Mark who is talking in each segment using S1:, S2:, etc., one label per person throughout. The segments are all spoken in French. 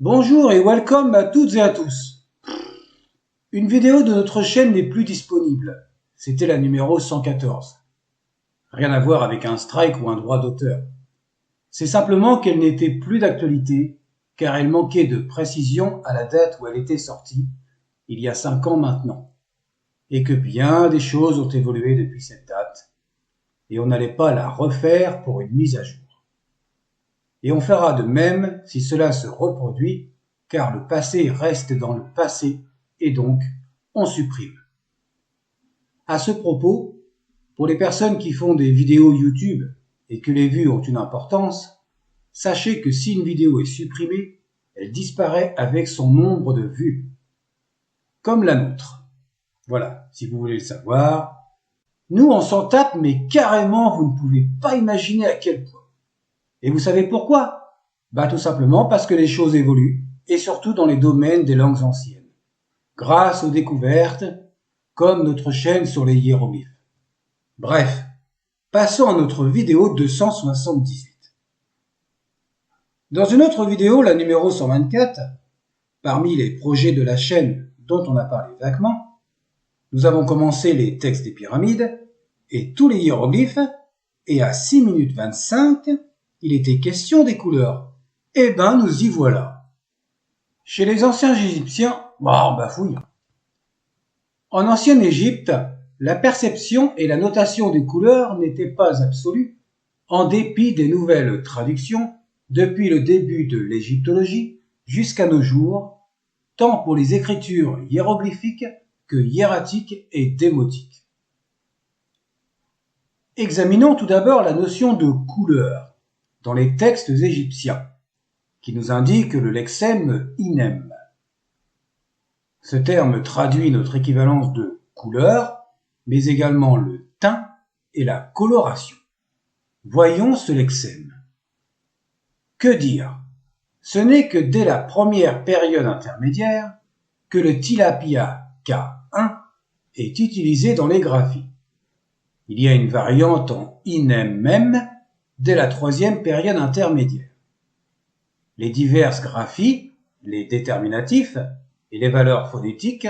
S1: Bonjour et welcome à toutes et à tous. Une vidéo de notre chaîne n'est plus disponible. C'était la numéro 114. Rien à voir avec un strike ou un droit d'auteur. C'est simplement qu'elle n'était plus d'actualité, car elle manquait de précision à la date où elle était sortie, il y a 5 ans maintenant. Et que bien des choses ont évolué depuis cette date, et on n'allait pas la refaire pour une mise à jour. Et on fera de même si cela se reproduit, car le passé reste dans le passé, et donc on supprime. À ce propos, pour les personnes qui font des vidéos YouTube et que les vues ont une importance, sachez que si une vidéo est supprimée, elle disparaît avec son nombre de vues. Comme la nôtre. Voilà, si vous voulez le savoir. Nous, on s'en tape, mais carrément, vous ne pouvez pas imaginer à quel point. Et vous savez pourquoi? Tout simplement parce que les choses évoluent, et surtout dans les domaines des langues anciennes. Grâce aux découvertes, comme notre chaîne sur les hiéroglyphes. Bref, passons à notre vidéo 278. Dans une autre vidéo, la numéro 124, parmi les projets de la chaîne dont on a parlé vaguement, nous avons commencé les textes des pyramides et tous les hiéroglyphes, et à 6 minutes 25, il était question des couleurs. Eh ben, nous y voilà. Chez les anciens Égyptiens, on bafouille. En ancienne Égypte, la perception et la notation des couleurs n'étaient pas absolues, en dépit des nouvelles traductions depuis le début de l'égyptologie jusqu'à nos jours, tant pour les écritures hiéroglyphiques que hiératiques et démotiques. Examinons tout d'abord la notion de couleur dans les textes égyptiens, qui nous indique le lexème inem. Ce terme traduit notre équivalence de couleur, mais également le teint et la coloration. Voyons ce lexème. Que dire? Ce n'est que dès la première période intermédiaire que le tilapia K1 est utilisé dans les graphies. Il y a une variante en inem même dès la troisième période intermédiaire. Les diverses graphies, les déterminatifs et les valeurs phonétiques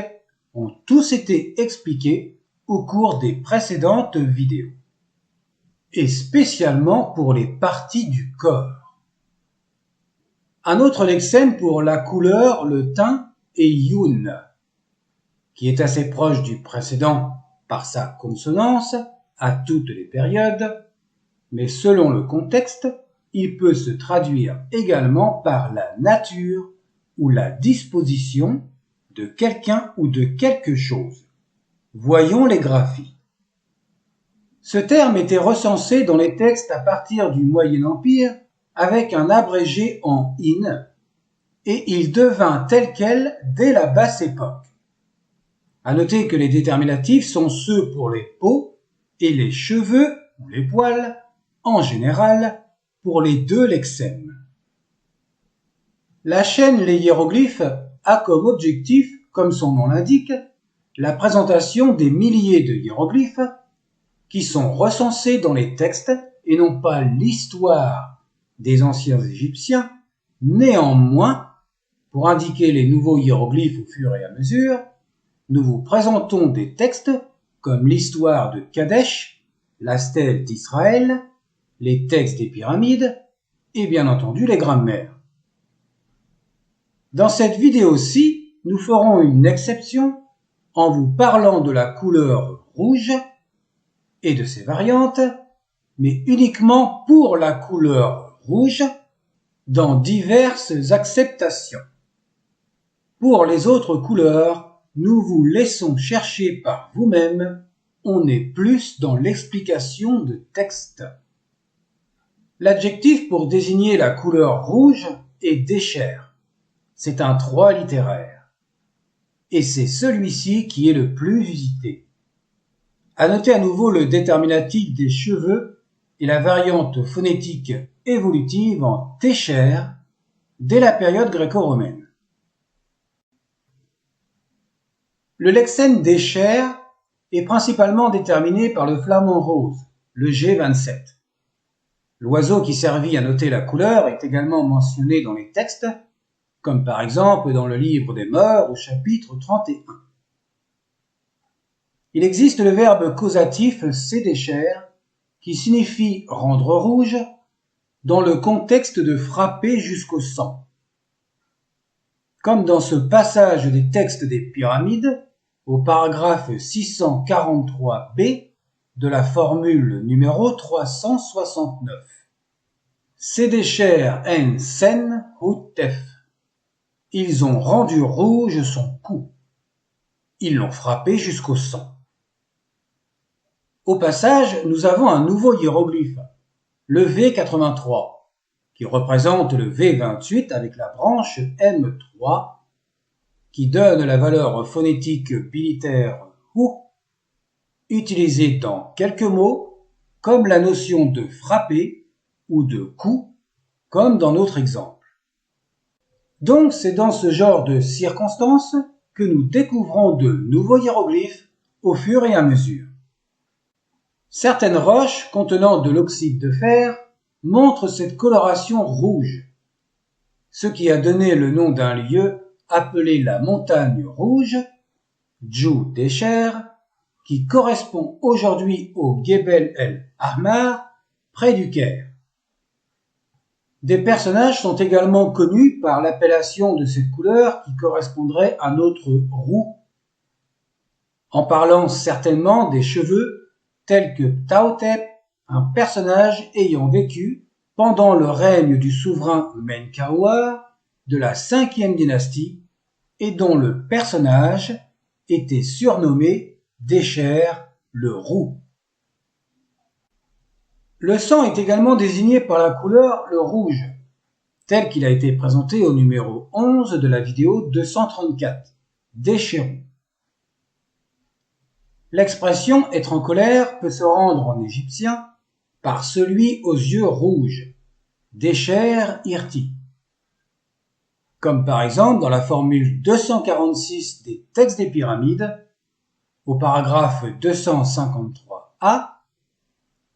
S1: ont tous été expliqués au cours des précédentes vidéos, et spécialement pour les parties du corps. Un autre lexème pour la couleur, le teint, est youn, qui est assez proche du précédent par sa consonance à toutes les périodes, mais selon le contexte, il peut se traduire également par la nature ou la disposition de quelqu'un ou de quelque chose. Voyons les graphies. Ce terme était recensé dans les textes à partir du Moyen Empire avec un abrégé en in, et il devint tel quel dès la basse époque. À noter que les déterminatifs sont ceux pour les peaux et les cheveux ou les poils, en général, pour les deux lexèmes. La chaîne Les Hiéroglyphes a comme objectif, comme son nom l'indique, la présentation des milliers de hiéroglyphes qui sont recensés dans les textes et non pas l'histoire des anciens Égyptiens. Néanmoins, pour indiquer les nouveaux hiéroglyphes au fur et à mesure, nous vous présentons des textes comme l'histoire de Kadesh, la stèle d'Israël, les textes des pyramides et bien entendu les grammaires. Dans cette vidéo-ci, nous ferons une exception en vous parlant de la couleur rouge et de ses variantes, mais uniquement pour la couleur rouge dans diverses acceptations. Pour les autres couleurs, nous vous laissons chercher par vous-même, on est plus dans l'explication de texte. L'adjectif pour désigner la couleur rouge est déchère. C'est un 3 littéraire. Et c'est celui-ci qui est le plus usité. À noter à nouveau le déterminatif des cheveux et la variante phonétique évolutive en téchère dès la période gréco-romaine. Le lexème déchère est principalement déterminé par le flamand rose, le G27. L'oiseau qui servit à noter la couleur est également mentionné dans les textes, comme par exemple dans le livre des Mœurs au chapitre 31. Il existe le verbe causatif sédécher qui signifie rendre rouge dans le contexte de frapper jusqu'au sang. Comme dans ce passage des textes des Pyramides, au paragraphe 643b de la formule numéro 369. Sédécher en sen houtef. Ils ont rendu rouge son cou. Ils l'ont frappé jusqu'au sang. Au passage, nous avons un nouveau hiéroglyphe, le V83, qui représente le V28 avec la branche M3, qui donne la valeur phonétique bilitaire ou, utilisée dans quelques mots, comme la notion de frapper ou de coup, comme dans notre exemple. Donc c'est dans ce genre de circonstances que nous découvrons de nouveaux hiéroglyphes au fur et à mesure. Certaines roches contenant de l'oxyde de fer montrent cette coloration rouge, ce qui a donné le nom d'un lieu appelé la montagne rouge, Djou Desher, qui correspond aujourd'hui au Gebel el Ahmar, près du Caire. Des personnages sont également connus par l'appellation de cette couleur qui correspondrait à notre roux, en parlant certainement des cheveux tels que Ptahhotep, un personnage ayant vécu pendant le règne du souverain Menkauhar de la 5e dynastie et dont le personnage était surnommé Desher le roux. Le sang est également désigné par la couleur le rouge, tel qu'il a été présenté au numéro 11 de la vidéo 234, Déchirons. L'expression être en colère peut se rendre en égyptien par celui aux yeux rouges, Desher irti. Comme par exemple dans la formule 246 des textes des Pyramides, au paragraphe 253a,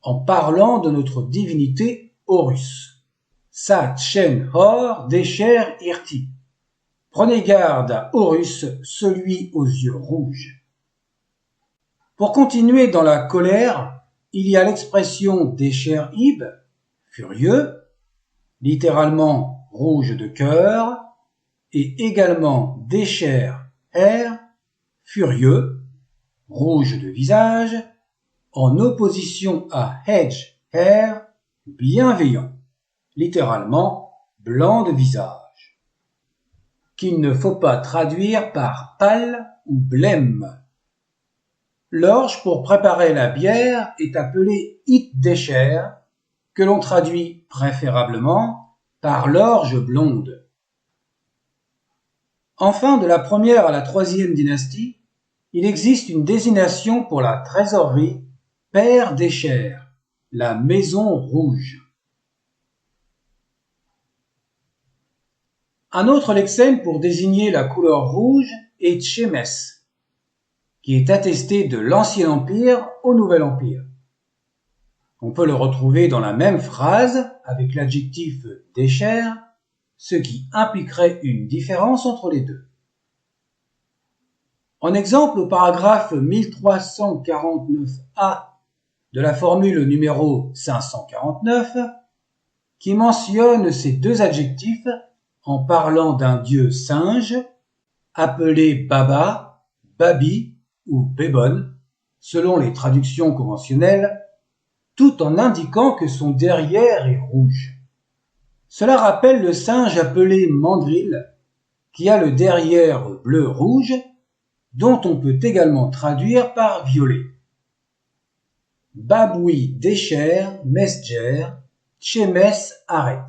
S1: en parlant de notre divinité Horus. Sat Shen Hor Desher irti. Prenez garde à Horus, celui aux yeux rouges. Pour continuer dans la colère, il y a l'expression Desher Ib, furieux, littéralement rouge de cœur, et également Desher Er, furieux, rouge de visage, en opposition à Hedge Er, bienveillant, littéralement blanc de visage, qu'il ne faut pas traduire par pâle ou blême. L'orge pour préparer la bière est appelée It Desher, que l'on traduit préférablement par l'orge blonde. Enfin, de la 1re à la 3e dynastie, il existe une désignation pour la trésorerie Père Desher, la maison rouge. Un autre lexème pour désigner la couleur rouge est Tchemes, qui est attesté de l'Ancien Empire au Nouvel Empire. On peut le retrouver dans la même phrase avec l'adjectif Desher, ce qui impliquerait une différence entre les deux. En exemple, au paragraphe 1349a de la formule numéro 549, qui mentionne ces deux adjectifs en parlant d'un dieu singe, appelé Baba, Babi ou Bébon, selon les traductions conventionnelles, tout en indiquant que son derrière est rouge. Cela rappelle le singe appelé mandrill, qui a le derrière bleu-rouge, dont on peut également traduire par violet. Baboui Desher Mesjer Tchemes Aret.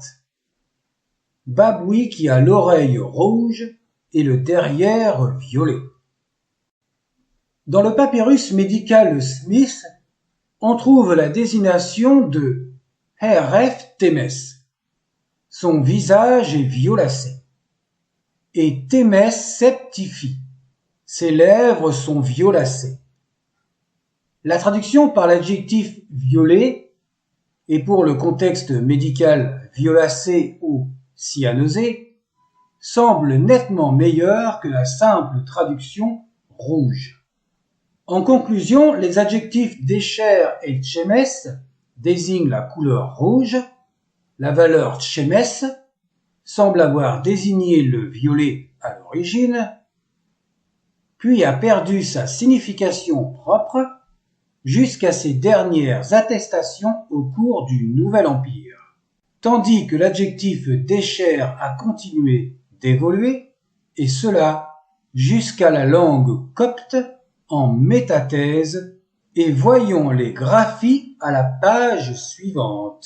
S1: Baboui qui a l'oreille rouge et le derrière violet. Dans le papyrus médical Smith, on trouve la désignation de Heref Temes. Son visage est violacé. Et Temes septifie. Ses lèvres sont violacées. La traduction par l'adjectif violet et pour le contexte médical violacé ou cyanosé semble nettement meilleur que la simple traduction rouge. En conclusion, les adjectifs Descher et Tchemes désignent la couleur rouge. La valeur Tchemes semble avoir désigné le violet à l'origine, puis a perdu sa signification propre jusqu'à ses dernières attestations au cours du Nouvel Empire, tandis que l'adjectif Descher a continué d'évoluer, et cela jusqu'à la langue copte en métathèse, et voyons les graphies à la page suivante.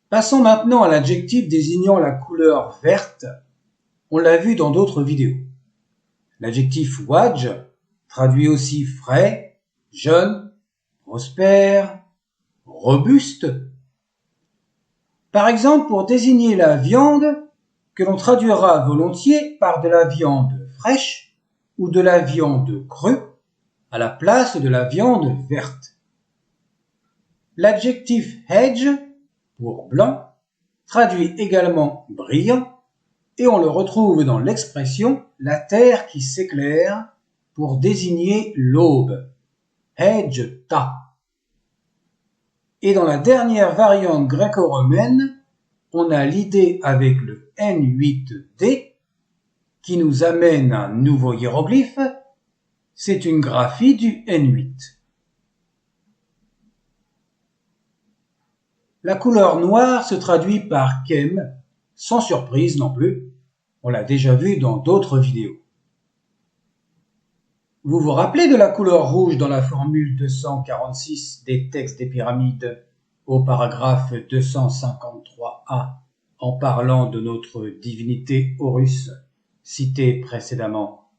S1: Passons maintenant à l'adjectif désignant la couleur verte. On l'a vu dans d'autres vidéos. L'adjectif wadj traduit aussi frais, jeune, prospère, robuste. Par exemple, pour désigner la viande, que l'on traduira volontiers par de la viande fraîche ou de la viande crue à la place de la viande verte. L'adjectif hedge, pour blanc, traduit également brillant, et on le retrouve dans l'expression la terre qui s'éclaire pour désigner l'aube, hedge ta. Et dans la dernière variante gréco-romaine, on a l'idée avec le N8D qui nous amène un nouveau hiéroglyphe, c'est une graphie du N8. La couleur noire se traduit par kem, sans surprise non plus, on l'a déjà vu dans d'autres vidéos. Vous vous rappelez de la couleur rouge dans la formule 246 des textes des pyramides au paragraphe 253a en parlant de notre divinité Horus, citée précédemment?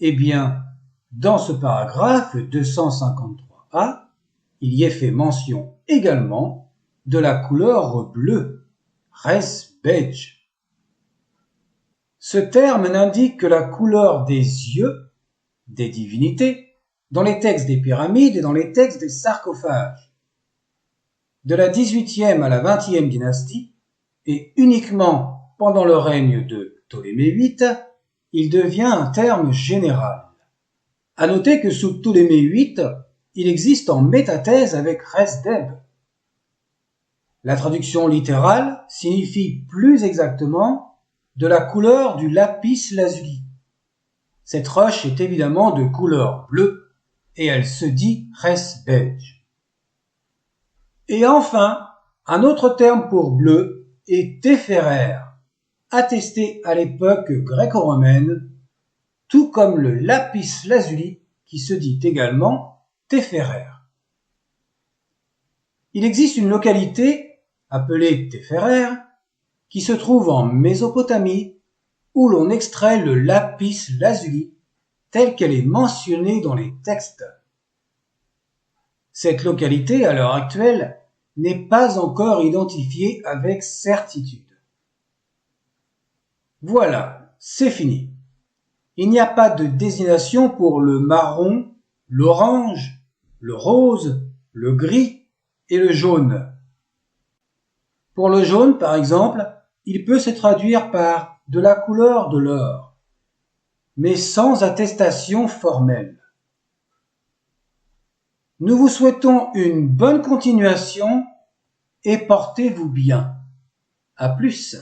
S1: Eh bien, dans ce paragraphe 253a, il y est fait mention également de la couleur bleue, res beige. Ce terme n'indique que la couleur des yeux des divinités dans les textes des pyramides et dans les textes des sarcophages. De la 18e à la 20e dynastie, et uniquement pendant le règne de Ptolémée VIII, il devient un terme général. À noter que sous Ptolémée VIII, il existe en métathèse avec res deb. La traduction littérale signifie plus exactement de la couleur du lapis lazuli. Cette roche est évidemment de couleur bleue et elle se dit res beige. Et enfin, un autre terme pour bleu est téphéraire, attesté à l'époque gréco-romaine, tout comme le lapis lazuli qui se dit également téphéraire. Il existe une localité appelée Téphéraire qui se trouve en Mésopotamie où l'on extrait le lapis lazuli telle qu'elle est mentionnée dans les textes. Cette localité, à l'heure actuelle, n'est pas encore identifiée avec certitude. Voilà, c'est fini. Il n'y a pas de désignation pour le marron, l'orange, le rose, le gris et le jaune. Pour le jaune, par exemple, il peut se traduire par de la couleur de l'or, mais sans attestation formelle. Nous vous souhaitons une bonne continuation et portez-vous bien. À plus.